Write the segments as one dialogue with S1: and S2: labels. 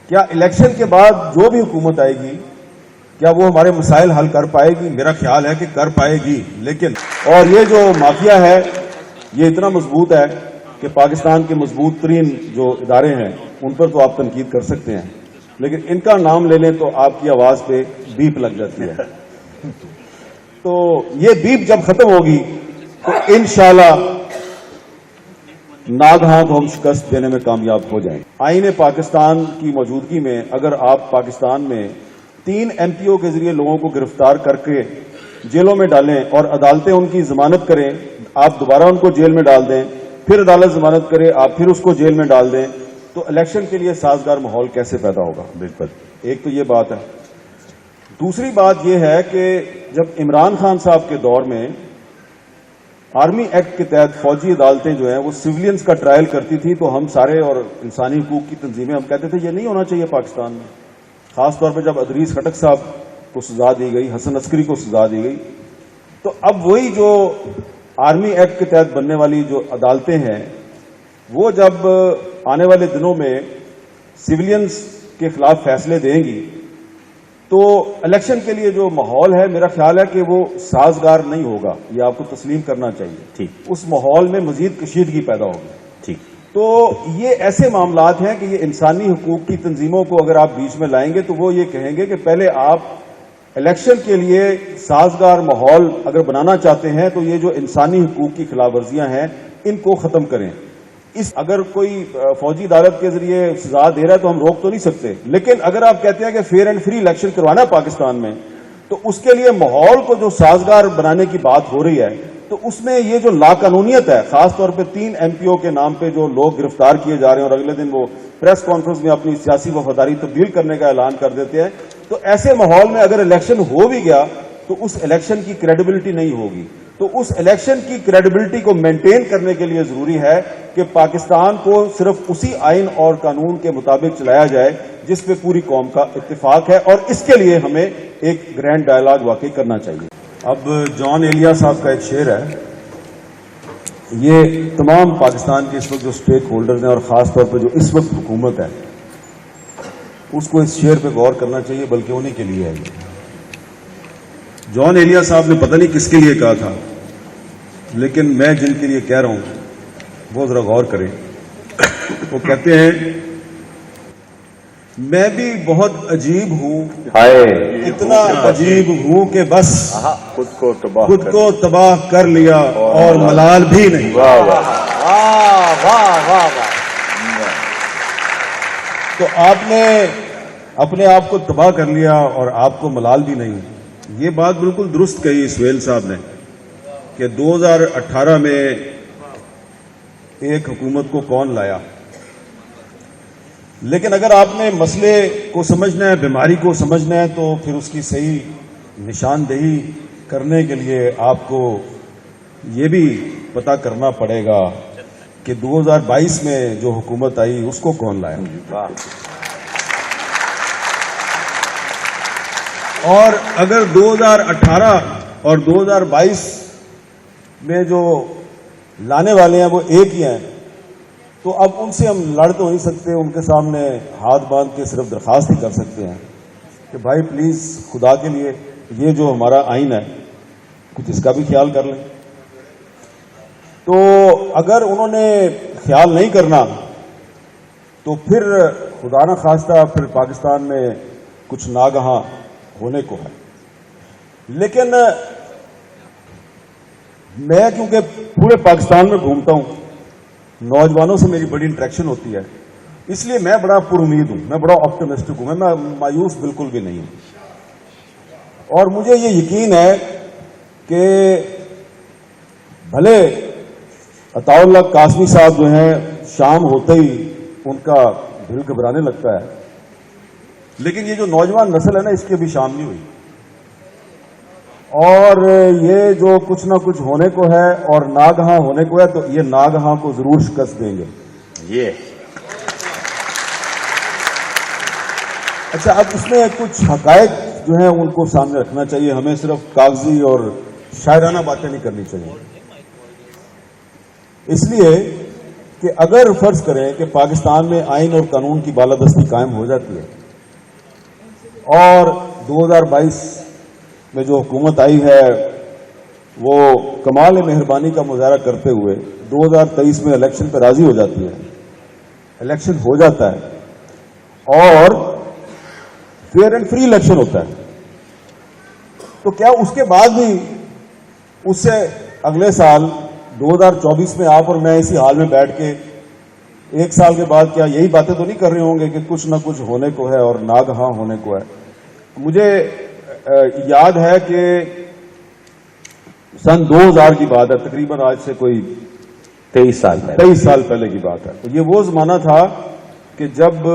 S1: کیا الیکشن کے بعد جو بھی حکومت آئے گی کیا وہ ہمارے مسائل حل کر پائے گی؟ میرا خیال ہے کہ کر پائے گی، لیکن اور یہ جو مافیا ہے یہ اتنا مضبوط ہے کہ پاکستان کے مضبوط ترین جو ادارے ہیں ان پر تو آپ تنقید کر سکتے ہیں، لیکن ان کا نام لے لیں تو آپ کی آواز پہ بیپ لگ جاتی ہے. تو یہ بیپ جب ختم ہوگی تو انشاءاللہ ناگہاں کو ہم شکست دینے میں کامیاب ہو جائیں. آئین پاکستان کی موجودگی میں اگر آپ پاکستان میں 3 MP او کے ذریعے لوگوں کو گرفتار کر کے جیلوں میں ڈالیں اور عدالتیں ان کی ضمانت کریں، آپ دوبارہ ان کو جیل میں ڈال دیں، پھر عدالت ضمانت کرے، آپ پھر اس کو جیل میں ڈال دیں، تو الیکشن کے لیے سازگار ماحول کیسے پیدا ہوگا؟ بالکل، ایک تو یہ بات ہے. دوسری بات یہ ہے کہ جب عمران خان صاحب کے دور میں آرمی ایکٹ کے تحت فوجی عدالتیں جو ہیں وہ سویلینز کا ٹرائل کرتی تھی تو ہم سارے اور انسانی حقوق کی تنظیمیں ہم کہتے تھے یہ نہیں ہونا چاہیے پاکستان میں. خاص طور پہ جب ادریس خٹک صاحب کو سزا دی گئی، حسن عسکری کو سزا دی گئی، تو اب وہی جو آرمی ایکٹ کے تحت بننے والی جو عدالتیں ہیں وہ جب آنے والے دنوں میں سویلینز کے خلاف فیصلے دیں گی تو الیکشن کے لیے جو ماحول ہے میرا خیال ہے کہ وہ سازگار نہیں ہوگا. یہ آپ کو تسلیم کرنا چاہیے. ٹھیک، اس ماحول میں مزید کشیدگی پیدا ہوگی. ٹھیک، تو یہ ایسے معاملات ہیں کہ یہ انسانی حقوق کی تنظیموں کو اگر آپ بیچ میں لائیں گے تو وہ یہ کہیں گے کہ پہلے آپ الیکشن کے لیے سازگار ماحول اگر بنانا چاہتے ہیں تو یہ جو انسانی حقوق کی خلاف ورزیاں ہیں ان کو ختم کریں. اگر کوئی فوجی عدالت کے ذریعے سزا دے رہا ہے تو ہم روک تو نہیں سکتے، لیکن اگر آپ کہتے ہیں کہ فیئر اینڈ فری الیکشن کروانا ہے پاکستان میں تو اس کے لیے ماحول کو جو سازگار بنانے کی بات ہو رہی ہے تو اس میں یہ جو لاقانونیت ہے، خاص طور پہ 3 MP او کے نام پہ جو لوگ گرفتار کیے جا رہے ہیں اور اگلے دن وہ پریس کانفرنس میں اپنی سیاسی وفاداری تبدیل کرنے کا اعلان کر دیتے ہیں، تو ایسے ماحول میں اگر الیکشن ہو بھی گیا تو اس الیکشن کی کریڈیبلٹی نہیں ہوگی. تو اس الیکشن کی کریڈیبلٹی کو مینٹین کرنے کے لیے ضروری ہے کہ پاکستان کو صرف اسی آئین اور قانون کے مطابق چلایا جائے جس پہ پوری قوم کا اتفاق ہے، اور اس کے لیے ہمیں ایک گرینڈ ڈائلاگ واقعی کرنا چاہیے. اب جان ایلیا صاحب کا ایک شعر ہے، یہ تمام پاکستان کے اس وقت جو اسٹیک ہولڈرز ہیں اور خاص طور پہ جو اس وقت حکومت ہے اس کو اس شعر پہ غور کرنا چاہیے، بلکہ انہی کے لیے ہے. جان ایلیا صاحب نے پتہ نہیں کس کے لیے کہا تھا، لیکن میں جن کے لیے کہہ رہا ہوں وہ ذرا غور کریں. وہ کہتے ہیں میں بھی بہت عجیب ہوں، اتنا عجیب ہوں کہ بس خود کو تباہ کر لیا اور ملال بھی نہیں. تو آپ نے اپنے آپ کو تباہ کر لیا اور آپ کو ملال بھی نہیں. یہ بات بالکل درست کہی سہیل صاحب نے کہ 2018 میں ایک حکومت کو کون لایا، لیکن اگر آپ نے مسئلے کو سمجھنا ہے، بیماری کو سمجھنا ہے، تو پھر اس کی صحیح نشاندہی کرنے کے لیے آپ کو یہ بھی پتہ کرنا پڑے گا کہ 2022 میں جو حکومت آئی اس کو کون لایا. اور اگر 2018 اور 2022 میں جو لانے والے ہیں وہ ایک ہی ہیں تو اب ان سے ہم لڑ تو نہیں سکتے، ان کے سامنے ہاتھ باندھ کے صرف درخواست ہی کر سکتے ہیں کہ بھائی پلیز خدا کے لیے یہ جو ہمارا آئین ہے کچھ اس کا بھی خیال کر لیں. تو اگر انہوں نے خیال نہیں کرنا تو پھر خدا نہ خواستہ پھر پاکستان میں کچھ ناگہاں ہونے کو ہے. لیکن میں کیونکہ پورے پاکستان میں گھومتا ہوں، نوجوانوں سے میری بڑی انٹریکشن ہوتی ہے، اس لیے میں بڑا پر امید ہوں، میں بڑا آپٹمسٹک ہوں، میں مایوس بالکل بھی نہیں ہوں. اور مجھے یہ یقین ہے کہ بھلے عطا اللہ قاسمی صاحب جو ہیں شام ہوتے ہی ان کا دل گھبرانے لگتا ہے، لیکن یہ جو نوجوان نسل ہے نا اس کی ابھی شام نہیں ہوئی، اور یہ جو کچھ نہ کچھ ہونے کو ہے اور ناگہاں ہونے کو ہے تو یہ ناگہاں کو ضرور شکست دیں گے. یہ اچھا، اب اس میں کچھ حقائق جو ہیں ان کو سامنے رکھنا چاہیے، ہمیں صرف کاغذی اور شاعرانہ باتیں نہیں کرنی چاہیے. اس لیے کہ اگر فرض کریں کہ پاکستان میں آئین اور قانون کی بالادستی قائم ہو جاتی ہے اور 2022 میں جو حکومت آئی ہے وہ کمال مہربانی کا مظاہرہ کرتے ہوئے 2023 میں الیکشن پہ راضی ہو جاتی ہے، الیکشن ہو جاتا ہے اور فیئر اینڈ فری الیکشن ہوتا ہے، تو کیا اس کے بعد بھی اس سے اگلے سال 2024 میں آپ اور میں اسی حال میں بیٹھ کے ایک سال کے بعد کیا یہی باتیں تو نہیں کر رہے ہوں گے کہ کچھ نہ کچھ ہونے کو ہے اور ناگہاں ہونے کو ہے؟ مجھے یاد ہے کہ سن 2000 کی بات ہے، تقریباً آج سے کوئی
S2: 23 سال
S1: پہلے کی بات ہے. تو یہ وہ زمانہ تھا کہ جب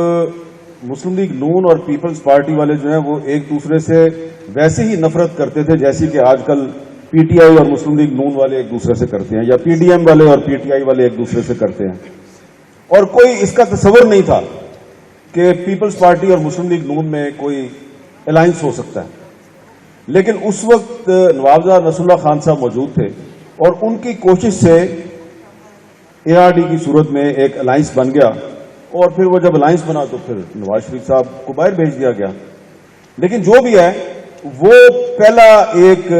S1: مسلم لیگ نون اور پیپلز پارٹی والے جو ہیں وہ ایک دوسرے سے ویسے ہی نفرت کرتے تھے جیسی کہ آج کل پی ٹی آئی اور مسلم لیگ نون والے ایک دوسرے سے کرتے ہیں، یا پی ڈی ایم والے اور پی ٹی آئی والے ایک دوسرے سے کرتے ہیں. اور کوئی اس کا تصور نہیں تھا کہ پیپلز پارٹی اور مسلم لیگ نون میں کوئی الائنس ہو سکتا ہے. لیکن اس وقت نوابزہ نصر اللہ خان صاحب موجود تھے اور ان کی کوشش سے اے آر ڈی کی صورت میں ایک الائنس بن گیا، اور پھر وہ جب الائنس بنا تو پھر نواز شریف صاحب کو باہر بھیج دیا گیا. لیکن جو بھی ہے وہ پہلا ایک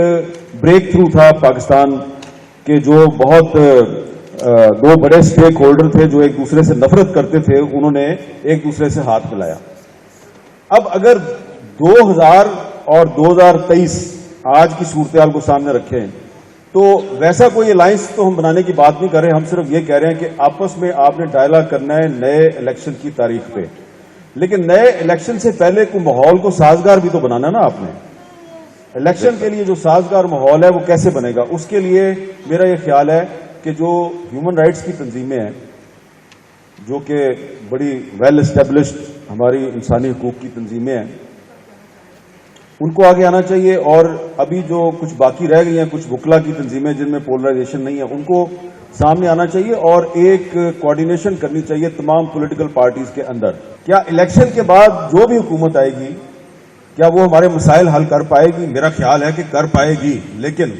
S1: بریک تھرو تھا پاکستان کے، جو بہت دو بڑے سٹیک ہولڈر تھے جو ایک دوسرے سے نفرت کرتے تھے، انہوں نے ایک دوسرے سے ہاتھ ملایا. اب اگر 2000 اور 2023 آج کی صورتحال کو سامنے رکھیں تو ویسا کوئی الائنس تو ہم بنانے کی بات نہیں کر رہے، ہم صرف یہ کہہ رہے ہیں کہ آپس میں آپ نے ڈائلاگ کرنا ہے نئے الیکشن کی تاریخ پہ. لیکن نئے الیکشن سے پہلے کوئی ماحول کو سازگار بھی تو بنانا نا آپ نے. الیکشن کے لیے جو سازگار ماحول ہے وہ کیسے بنے گا؟ اس کے لیے میرا یہ خیال ہے کہ جو ہیومن رائٹس کی تنظیمیں ہیں، جو کہ بڑی ویل اسٹیبلشڈ ہماری انسانی حقوق کی تنظیمیں ہیں، ان کو آگے آنا چاہیے. اور ابھی جو کچھ باقی رہ گئی ہیں، کچھ وکلا کی تنظیمیں جن میں پولرائزیشن نہیں ہے، ان کو سامنے آنا چاہیے اور ایک کوارڈینیشن کرنی چاہیے تمام پولیٹیکل پارٹیز کے اندر. کیا الیکشن کے بعد جو بھی حکومت آئے گی کیا وہ ہمارے مسائل حل کر پائے گی؟ میرا خیال ہے کہ کر پائے گی. لیکن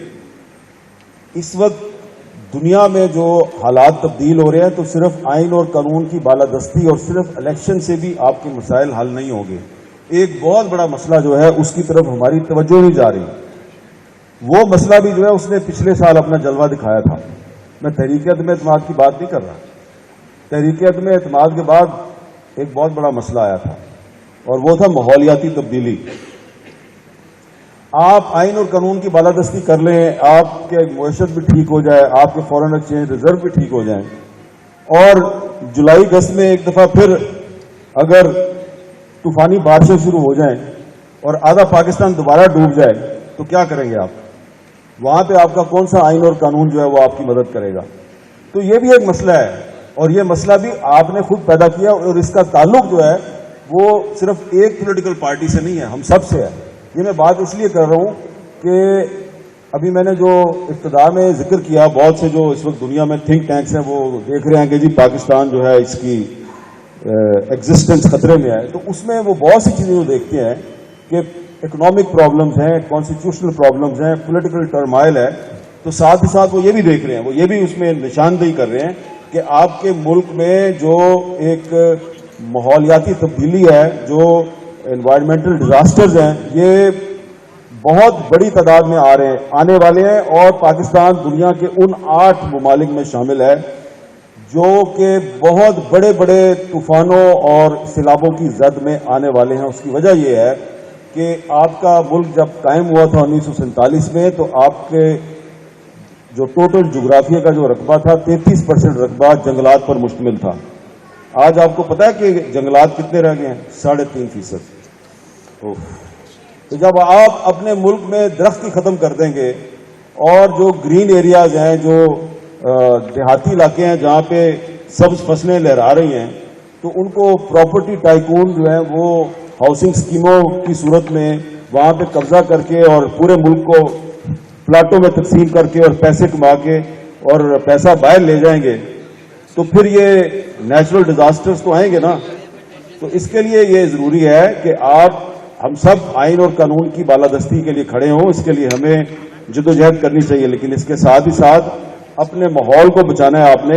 S1: اس وقت دنیا میں جو حالات تبدیل ہو رہے ہیں تو صرف آئین اور قانون کی بالادستی اور صرف الیکشن سے بھی آپ کے مسائل حل نہیں ہوں گے. ایک بہت بڑا مسئلہ جو ہے اس کی طرف ہماری توجہ نہیں جا رہی. وہ مسئلہ بھی جو ہے اس نے پچھلے سال اپنا جلوہ دکھایا تھا. میں تحریک عدم اعتماد کی بات نہیں کر رہا. تحریک عدم اعتماد کے بعد ایک بہت بڑا مسئلہ آیا تھا اور وہ تھا ماحولیاتی تبدیلی. آپ آئین اور قانون کی بالادستی کر لیں، آپ کے معیشت بھی ٹھیک ہو جائے، آپ کے فارن ایکسچینج ریزرو بھی ٹھیک ہو جائیں، اور جولائی اگست میں ایک دفعہ پھر اگر طوفانی بارشیں شروع ہو جائیں اور آدھا پاکستان دوبارہ ڈوب جائے تو کیا کریں گے آپ؟ وہاں پہ آپ کا کون سا آئین اور قانون جو ہے وہ آپ کی مدد کرے گا؟ تو یہ بھی ایک مسئلہ ہے، اور یہ مسئلہ بھی آپ نے خود پیدا کیا، اور اس کا تعلق جو ہے وہ صرف ایک پولیٹیکل پارٹی سے نہیں ہے، ہم سب سے ہے. یہ میں بات اس لیے کر رہا ہوں کہ ابھی میں نے جو ابتدا میں ذکر کیا، بہت سے جو اس وقت دنیا میں تھنک ٹینکس ہیں وہ دیکھ رہے ہیں کہ جی پاکستان جو ہے اس کی ایگزسٹنس خطرے میں ہے. تو اس میں وہ بہت سی چیزیں جو دیکھتے ہیں کہ اکنامک پرابلمز ہیں، کانسٹیٹیوشنل پرابلمز ہیں، پولیٹیکل ٹرمائل ہے، تو ساتھ ہی ساتھ وہ یہ بھی دیکھ رہے ہیں، وہ یہ بھی اس میں نشاندہی کر رہے ہیں کہ آپ کے ملک میں جو ایک ماحولیاتی تبدیلی ہے، جو انوائرمنٹل ڈیزاسٹرز ہیں، یہ بہت بڑی تعداد میں آنے والے ہیں، اور پاکستان دنیا کے ان 8 ممالک میں شامل ہے جو کہ بہت بڑے بڑے طوفانوں اور سیلابوں کی زد میں آنے والے ہیں. اس کی وجہ یہ ہے کہ آپ کا ملک جب قائم ہوا تھا 1947 میں، تو آپ کے جو ٹوٹل جغرافیہ کا جو رقبہ تھا 33% رقبہ جنگلات پر مشتمل تھا. آج آپ کو پتا ہے کہ جنگلات کتنے رہ گئے ہیں؟ 3.5%. تو جب آپ اپنے ملک میں درخت ہی ختم کر دیں گے، اور جو گرین ایریاز ہیں، جو دیہاتی علاقے ہیں جہاں پہ سبز فصلیں لہرا رہی ہیں، تو ان کو پراپرٹی ٹائکون جو ہیں وہ ہاؤسنگ اسکیموں کی صورت میں وہاں پہ قبضہ کر کے اور پورے ملک کو پلاٹوں میں تقسیم کر کے اور پیسے کما کے اور پیسہ باہر لے جائیں گے، تو پھر یہ نیچرل ڈیزاسٹرز تو آئیں گے نا. تو اس کے لیے یہ ضروری ہے کہ ہم سب آئین اور قانون کی بالادستی کے لیے کھڑے ہوں. اس کے لیے ہمیں جدوجہد کرنی چاہیے، لیکن اس کے ساتھ ہی ساتھ اپنے ماحول کو بچانا ہے آپ نے.